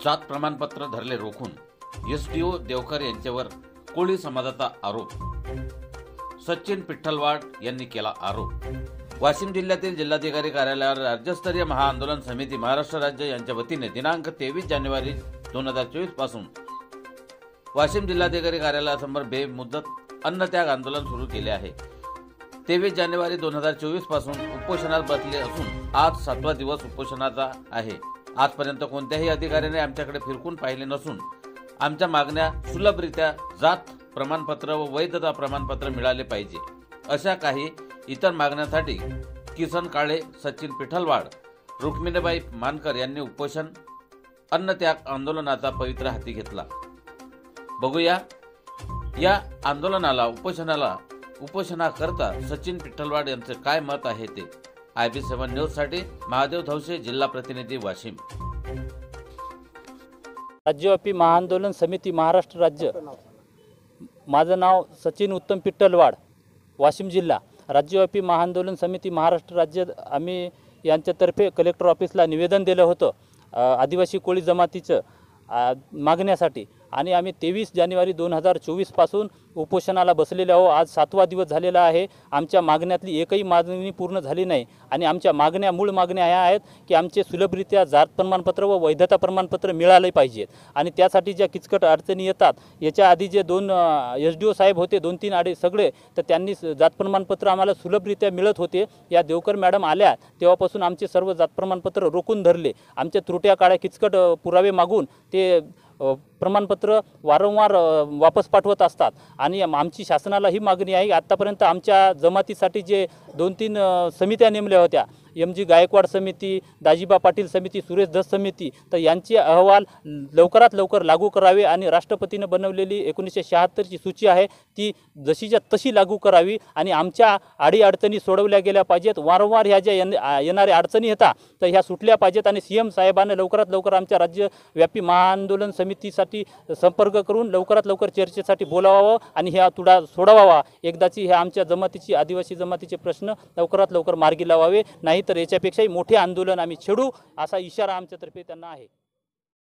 जात प्रमाणपत्र धरले रोखून एसडीओ देवकर यांच्यावर कोळी समाजाचा आरोप। सचिन पिठ्ठलवाड यांनी केला आरोप। वाशिम जिल्ह्यातील जिल्हाधिकारी कार्यालयावर राज्यस्तरीय महाआंदोलन समिती महाराष्ट्र राज्य यांच्या वतीने दिनांक 23 जानेवारी 2024 पासून वाशिम जिल्हाधिकारी कार्यालयासमोर बेमुदत अन्नत्याग आंदोलन सुरू केले आहे। 23 जानेवारी 2024 पासून उपोषणात बसले असून आज 7वा दिवस उपोषणाचा आहे। आजपर्यंत कोणत्याही अधिकाऱ्याने आमच्याकडे फिरकून पाहिले नसून आमच्या मागण्या सुलभरित्या जात प्रमाणपत्र व वैधता प्रमाणपत्र मिळाले पाहिजे अशा काही इतर मागण्यांसाठी किसन काळे, सचिन पिठ्ठलवाड, रुक्मिणीबाई मानकर यांनी उपोषण अन्नत्याग आंदोलनाचा पवित्र हाती घेतला। बघूया या आंदोलनाला उपोषणाकरता सचिन पिठ्ठलवाड यांचे काय मत आहे ते। IB7 न्यूज साठी महादेव धवसे, जिल्हा प्रतिनिधी वाशिम। राज्यव्यापी महाआंदोलन समिती महाराष्ट्र राज्य। माझं नाव सचिन उत्तम पिठ्ठलवाड, वाशिम जिल्हा। राज्यव्यापी महाआंदोलन समिती महाराष्ट्र राज्य आम्ही यांच्यातर्फे कलेक्टर ऑफिसला निवेदन दिलं होतं आदिवासी कोळी जमातीचं मागण्यासाठी आणि आम्ही 23 जानेवारी 2024 पासून उपोषणाला बसलेले आहोत। आज 7वा दिवस झालेला आहे। आमच्या मागण्यातली एकही मागणी पूर्ण झाली नाही आणि आमच्या मूळ मागण्या ह्या आहेत की आमचे सुलभरित्या जात प्रमाणपत्र व वैधता प्रमाणपत्र मिळाले पाहिजेत आणि त्यासाठी ज्या किचकट अडचणी येतात, याच्या आधी जे 2 SDO साहेब होते, 2-3 सगळे, तर त्यांनी जात प्रमाणपत्र आम्हाला सुलभरित्या मिळत होते। या देवकर मॅडम आल्या तेव्हापासून आमचे सर्व जात प्रमाणपत्र रोखून धरले। आमच्या त्रुट्या काळ्या किचकट पुरावे मागून ते प्रमाणपत्र वारंवार वापस पाठवत असतात आणि आमची शासनाला ही मागणी आहे। आतापर्यंत आमच्या जमातीसाठी जे 2-3 समित्या नेमल्या होत्या, MG गायकवाड समिती, दाजीबा पाटील समिती, सुरेश दस समिती, तर यांचे अहवाल लवकरात लवकर लागू करावे आणि राष्ट्रपतीने बनवलेली 1976ची सूची आहे ती जशीच्या तशी लागू करावी आणि आमच्या अडीअडचणी सोडवल्या गेल्या पाहिजेत। वारंवार ह्या ज्या येणाऱ्या अडचणी येतात तर ह्या सुटल्या पाहिजेत आणि CM साहेबांना लवकरात लवकर आमच्या राज्यव्यापी महाआंदोलन समितीसाठी संपर्क करून लवकरात लवकर चर्चेसाठी बोलावावं आणि ह्या तुडा सोडवावा। एकदाची ह्या आमच्या जमातीची, आदिवासी जमातीचे प्रश्न लवकरात लवकर मार्गी लावावे, नाही तर याच्यापेक्षाही मोठे आंदोलन आम्ही छेडू असा इशारा आमच्यातर्फे त्यांना आहे।